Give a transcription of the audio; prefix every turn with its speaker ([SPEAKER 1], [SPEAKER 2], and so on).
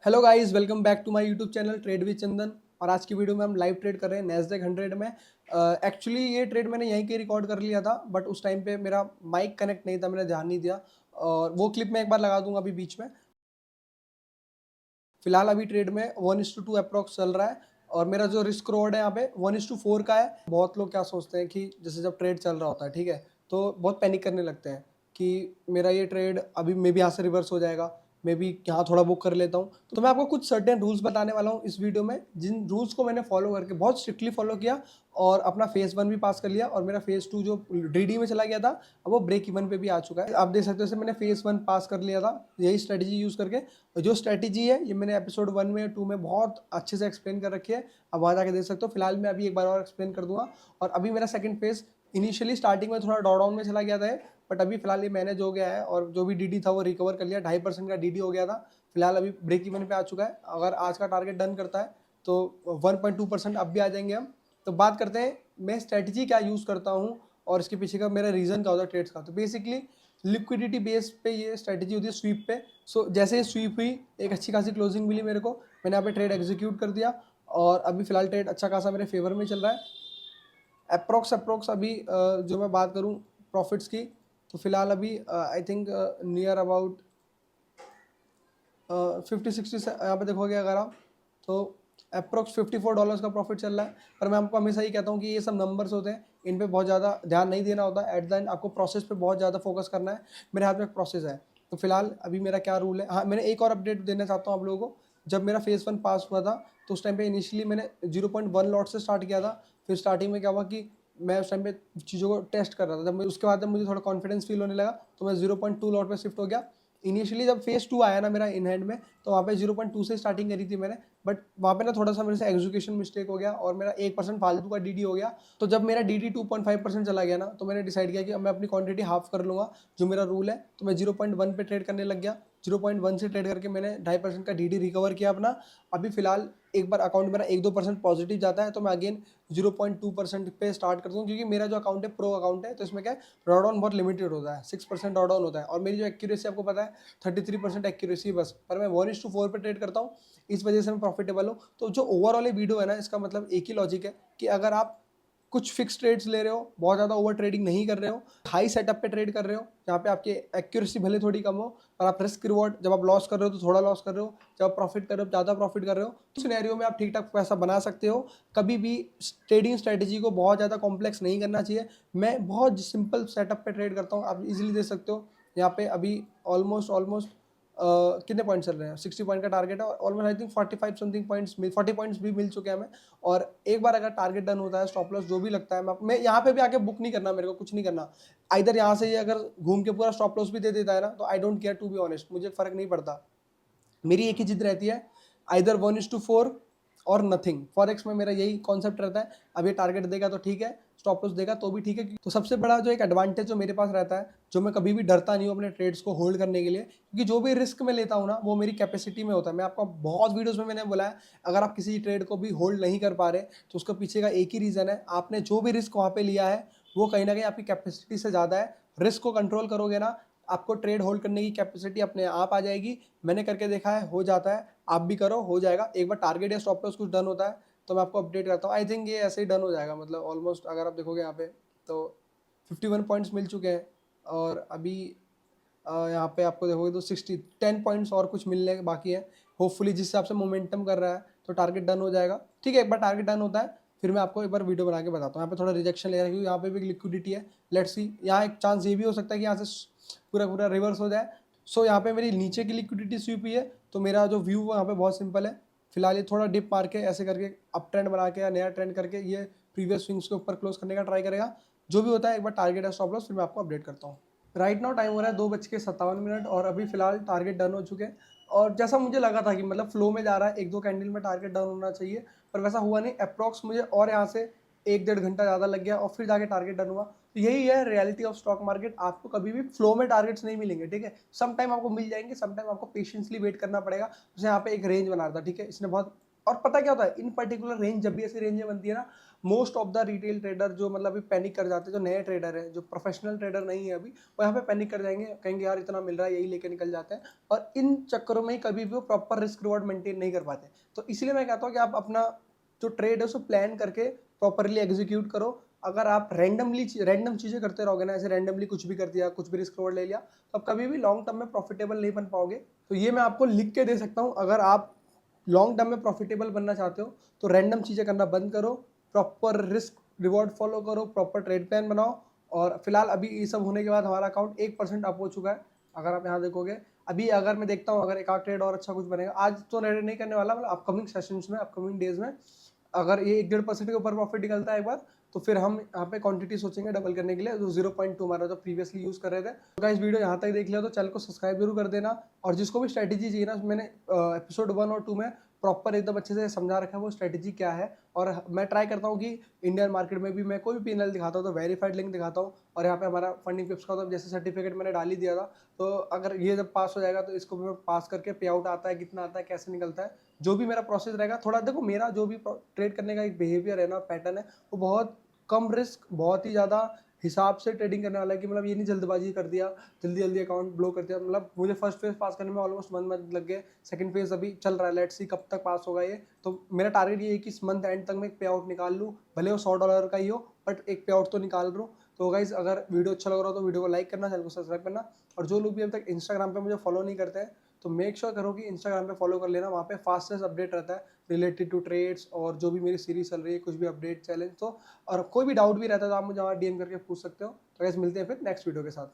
[SPEAKER 1] Hello guys, welcome back to my YouTube channel trade with Chandan. और आज की video में हम लाइव ट्रेड कर रहे हैं नैस्डैक 100 में। एक्चुअली ये ट्रेड मैंने यहीं के रिकॉर्ड कर लिया था, बट उस टाइम पे मेरा माइक कनेक्ट नहीं था, मैंने ध्यान नहीं दिया। और वो क्लिप मैं एक बार लगा दूंगा अभी बीच में। फिलहाल अभी ट्रेड में 1:2 अप्रॉक्स चल रहा है और मेरा जो रिस्क रोड है यहाँ पे 1:4 का है। बहुत लोग क्या सोचते हैं कि जैसे जब ट्रेड चल रहा होता है, ठीक है, तो बहुत पैनिक करने लगते हैं कि मेरा ये ट्रेड अभी मे बी यहाँ से रिवर्स हो जाएगा, मे बी यहाँ थोड़ा बुक कर लेता हूँ। तो मैं आपको कुछ सर्टेन रूल्स बताने वाला हूँ इस वीडियो में, जिन रूल्स को मैंने फॉलो करके बहुत स्ट्रिक्टली फॉलो किया और अपना फेज 1 भी पास कर लिया। और मेरा फेज 2 जो डीडी में चला गया था, अब वो ब्रेक इवन पे भी आ चुका है। आप देख सकते हो, जैसे मैंने फेज 1 पास कर लिया था यही स्ट्रेटेजी यूज करके। जो स्ट्रेटेजी है ये मैंने एपिसोड 1 में 2 में बहुत अच्छे से एक्सप्लेन कर रखी है, अब वहाँ जाके देख सकते हो। फिलहाल मैं अभी एक बार और एक्सप्लेन कर दूंगा। और अभी मेरा सेकंड फेज इनिशियली स्टार्टिंग में थोड़ा डाउन में चला गया था, बट अभी फिलहाल ये मैनेज हो गया है और जो भी डीडी था वो रिकवर कर लिया। 2.5% का डीडी हो गया था। फिलहाल अभी ब्रेक इवन पे आ चुका है। अगर आज का टारगेट डन करता है तो 1.2% अब भी आ जाएंगे हम। तो बात करते हैं मैं स्ट्रेटजी क्या यूज़ करता हूँ और इसके पीछे का मेरा रीज़न क्या होता है ट्रेड्स का। तो बेसिकली लिक्विडिटी बेस पे ये स्ट्रेटजी होती है, स्वीप पे। सो जैसे ही स्वीप हुई, एक अच्छी खासी क्लोजिंग मिली मेरे को, मैंने यहाँ पे ट्रेड एग्जीक्यूट कर दिया और अभी फिलहाल ट्रेड अच्छा खासा मेरे फेवर में चल रहा है। अप्रोक्स अभी जो मैं बात करूँ प्रॉफिट्स की, तो फिलहाल अभी आई थिंक नियर अबाउट 50-60 से यहाँ पे देखोगे अगर आप, तो अप्रोक्स $54 का प्रॉफिट चल रहा है। पर मैं आपको हमेशा ही कहता हूँ कि ये सब नंबर्स होते हैं, इन पे बहुत ज़्यादा ध्यान नहीं देना होता है। एट द एंड आपको प्रोसेस पे बहुत ज़्यादा फोकस करना है। मेरे हाथ में एक प्रोसेस है। तो फिलहाल अभी मेरा क्या रूल है, हाँ मैंने एक और अपडेट देना चाहता हूँ आप लोगों को। जब मेरा फेज 1 पास हुआ था तो उस टाइम पे इनिशियली मैंने 0.1 लॉट से स्टार्ट किया था। फिर स्टार्टिंग में क्या हुआ कि मैं उस टाइम पे चीज़ों को टेस्ट कर रहा था। जब मैं उसके बाद जब मुझे थोड़ा कॉन्फिडेंस फील होने लगा तो मैं 0.2 लॉट पे शिफ्ट हो गया। इनिशियली जब फेज 2 आया ना मेरा इन हैंड में, तो वहाँ पे 0.2 से स्टार्टिंग करी थी मैंने। बट वहाँ पे ना थोड़ा सा मेरे से एग्जीक्यूशन मिस्टेक हो गया और मेरा 1% फालतू का डीडी हो गया। तो जब मेरा डीडी 2.5% चला गया ना, तो मैंने डिसाइड किया कि अब मैं अपनी क्वांटिटी हाफ कर लूँगा, जो मेरा रूल है। तो मैं 0.1 पे ट्रेड करने लग गया। 0.1 से ट्रेड करके मैंने 2.5% का डीडी रिकवर किया अपना। अभी फिलहाल एक बार अकाउंट मेरा 1-2% पॉजिटिव जाता है तो मैं अगेन 0.2% पे स्टार्ट करता हूँ, क्योंकि मेरा जो अकाउंट है प्रो अकाउंट है, तो इसमें क्या है, ड्रॉ डाउन बहुत लिमिटेड होता है। 6% ड्रॉ डाउन होता है और मेरी जो एक्यूरेसी आपको पता है 33% एक्यूरेसी बस। पर मैं 1:4 पे ट्रेड करता हूँ, इस वजह से मैं प्रॉफिटेबल हूँ। तो जो ओवरऑल ये वीडियो है ना, इसका मतलब एक ही लॉजिक है कि अगर आप कुछ फिक्स ट्रेड्स ले रहे हो, बहुत ज़्यादा ओवर ट्रेडिंग नहीं कर रहे हो, हाई सेटअप पे ट्रेड कर रहे हो, जहाँ पे आपकी एक्यूरेसी भले थोड़ी कम हो, पर आप रिस्क रिवॉर्ड, जब आप लॉस कर रहे हो तो थोड़ा लॉस कर रहे हो, जब आप प्रॉफिट कर रहे हो ज़्यादा प्रॉफिट कर रहे हो, तो सिनेरियो में आप ठीक ठाक पैसा बना सकते हो। कभी भी ट्रेडिंग स्ट्रेटेजी को बहुत ज़्यादा कॉम्प्लेक्स नहीं करना चाहिए। मैं बहुत सिंपल सेटअप पे ट्रेड करता हूँ, आप इजीली देख सकते हो। यहाँ पे अभी ऑलमोस्ट ऑलमोस्ट कितने पॉइंट्स चल रहे हैं, 60 पॉइंट का टारगेट है और almost I think 45 something points, 40 points भी मिल चुके हैं हमें। और एक बार अगर टारगेट डन होता है, स्टॉप लॉस जो भी लगता है, मैं यहाँ पे भी आके बुक नहीं करना, मेरे को कुछ नहीं करना। इधर यहाँ से ये अगर घूम के पूरा स्टॉप लॉस भी दे देता है ना, तो I don't care, to be honest, मुझे फर्क नहीं पड़ता। मेरी एक ही जिद रहती है, आइदर 1:4 और नथिंग। फॉरेक्स में मेरा यही कॉन्सेप्ट रहता है। अब ये टारगेट देगा तो ठीक है, स्टॉप लॉस देगा तो भी ठीक है। तो सबसे बड़ा जो एक एडवांटेज जो मेरे पास रहता है, जो मैं कभी भी डरता नहीं हूँ अपने ट्रेड्स को होल्ड करने के लिए, क्योंकि जो भी रिस्क मैं लेता हूँ ना, वो मेरी कैपेसिटी में होता है। मैं आपको बहुत वीडियोस में मैंने बोला है, अगर आप किसी ट्रेड को भी होल्ड नहीं कर पा रहे तो उसके पीछे का एक ही रीज़न है, आपने जो भी रिस्क वहाँ पे लिया है वो कहीं ना कहीं आपकी कैपेसिटी से ज़्यादा है। रिस्क को कंट्रोल करोगे ना, आपको ट्रेड होल्ड करने की कैपेसिटी अपने आप आ जाएगी। मैंने करके देखा है, हो जाता है। आप भी करो, हो जाएगा। एक बार टारगेट या स्टॉप लॉस कुछ डन होता है तो मैं आपको अपडेट करता हूँ। आई थिंक ये ऐसे ही डन हो जाएगा, मतलब ऑलमोस्ट अगर आप देखोगे यहाँ पे तो 51 पॉइंट्स मिल चुके हैं। और अभी यहाँ पे आपको देखोगे तो 10 पॉइंट्स और कुछ मिलने बाकी है। होपफुली जिस हिसाब से मोमेंटम कर रहा है तो टारगेट डन हो जाएगा। ठीक है, एक बार टारगेट डन होता है फिर मैं आपको एक बार वीडियो बना के बताता हूँ। यहाँ पे थोड़ा रिजेक्शन ले रहा है क्योंकि यहाँ पे भी लिक्विडिटी है। लेट्स सी, यहाँ एक चांस ये भी हो सकता है कि यहाँ से पूरा पूरा रिवर्स हो जाए। सो यहाँ पे मेरी नीचे की लिक्विडिटी स्वीप हुई है, तो मेरा जो व्यू है यहाँ पे बहुत सिंपल है। फिलहाल ये थोड़ा डिप मार के ऐसे करके अप ट्रेंड बना के या नया ट्रेंड करके ये प्रीवियस स्विंग्स के ऊपर क्लोज करने का ट्राई करेगा। जो भी होता है एक बार टारगेट है, स्टॉप लॉस, फिर मैं आपको अपडेट करता हूँ। राइट नाउ टाइम हो रहा है 2:57 और अभी फिलहाल टारगेट डन हो चुके हैं। और जैसा मुझे लगा था कि मतलब फ्लो में जा रहा है, एक दो कैंडल में टारगेट डन होना चाहिए, पर वैसा हुआ नहीं। अप्रॉक्स मुझे और यहाँ से 1-1.5 घंटा ज़्यादा लग गया और फिर जाके टारगेट डन हुआ। तो यही है रियलिटी ऑफ स्टॉक मार्केट। आपको कभी भी फ्लो में टारगेट्स नहीं मिलेंगे, ठीक है। सम टाइम आपको मिल जाएंगे, सम टाइम आपको पेशेंसली वेट करना पड़ेगा। जैसे यहाँ पे एक रेंज बना रहा था, ठीक है, इसने बहुत और पता क्या होता है, इन पर्टिकुलर रेंज जब भी ऐसी रेंजें बनती है ना, most of the retail trader जो मतलब अभी पैनिक कर जाते हैं, जो नए ट्रेडर हैं, जो प्रोफेशनल ट्रेडर नहीं है अभी, वो यहाँ पे पैनिक कर जाएंगे, कहेंगे यार इतना मिल रहा है, यही लेके निकल जाते हैं, और इन चक्करों में ही कभी भी वो प्रॉपर रिस्क रिवॉर्ड मेंटेन नहीं कर पाते। तो इसलिए मैं कहता हूँ कि आप अपना जो ट्रेड है उसको प्लान करके प्रॉपरली एग्जीक्यूट करो। अगर आप रैंडम चीज़ें करते रहोगे ना, ऐसे रैंडमली कुछ भी कर दिया, कुछ भी रिस्क रिवॉर्ड ले लिया, तो आप कभी भी लॉन्ग टर्म में प्रॉफिटेबल नहीं बन पाओगे। तो ये मैं आपको लिख के दे सकता हूँ, अगर आप लॉन्ग टर्म में प्रॉफिटेबल बनना चाहते हो तो रैंडम चीज़ें करना बंद करो, प्रॉपर रिस्क रिवॉर्ड फॉलो करो, प्रॉपर ट्रेड प्लान बनाओ। और फिलहाल अभी ये सब होने के बाद हमारा अकाउंट 1% अप हो चुका है, अगर आप यहाँ देखोगे। अभी अगर मैं देखता हूँ, अगर एक आध ट्रेड और अच्छा कुछ बनेगा, आज तो ट्रेड नहीं करने वाला, मतलब अपकमिंग सेशंस में, अपकमिंग डेज में अगर ये 1-1.5% के ऊपर प्रॉफिट निकलता है एक बार, तो फिर हम यहाँ पे क्वांटिटी सोचेंगे डबल करने के लिए। जो 0.2 हमारा जो प्रीवियसली यूज कर रहे थे। तो गाइस वीडियो यहाँ तक देख लिया तो चैनल को सब्सक्राइब जरूर कर देना। और जिसको भी स्ट्रेटेजी चाहिए ना, मैंने एपिसोड 1 और 2 में प्रॉपर एकदम अच्छे से समझा रखा है वो स्ट्रेटेजी क्या है। और मैं ट्राई करता हूँ कि इंडियन मार्केट में भी मैं कोई भी पीएनएल दिखाता हूँ तो वेरीफाइड लिंक दिखाता हूँ। और यहाँ पे हमारा फंडिंग पिप्स का तो जैसे सर्टिफिकेट मैंने डाल ही दिया था, तो अगर ये जब पास हो जाएगा तो इसको मैं पास करके पे आउट आता है, कितना आता है, कैसे निकलता है, जो भी मेरा प्रोसेस रहेगा। थोड़ा देखो, मेरा जो भी ट्रेड करने का एक बिहेवियर है ना, पैटर्न है, वो बहुत कम रिस्क, बहुत ही ज़्यादा हिसाब से ट्रेडिंग करने वाला है। कि मतलब ये नहीं जल्दबाजी कर दिया, जल्दी जल्दी अकाउंट ब्लो कर दिया। मतलब मुझे फर्स्ट फेज पास करने में ऑलमोस्ट 1 मंथ लग गए, सेकंड फेज अभी चल रहा है, लेट्स सी कब तक पास होगा ये। तो मेरा टारगेट ये है कि इस मंथ एंड तक मैं एक पे आउट निकाल लूँ, भले वो $100 का ही हो, बट एक पे आउट तो निकाल रहा हूँ। तो गाइज अगर वीडियो अच्छा लग रहा हो तो वीडियो को लाइक करना, चैनल को सब्सक्राइब करना। और जो लोग भी अभी तक इंस्टाग्राम पे मुझे फॉलो नहीं करते हैं, तो मेक श्योर करो कि इंस्टाग्राम पे फॉलो कर लेना, वहाँ पे फास्टेस्ट अपडेट रहता है रिलेटेड टू ट्रेड्स, और जो भी मेरी सीरीज चल रही है, कुछ भी अपडेट चैलेंज तो। और कोई भी डाउट भी रहता है तो आप मुझे वहाँ डीएम करके पूछ सकते हो। तो गाइस मिलते हैं फिर नेक्स्ट वीडियो के साथ।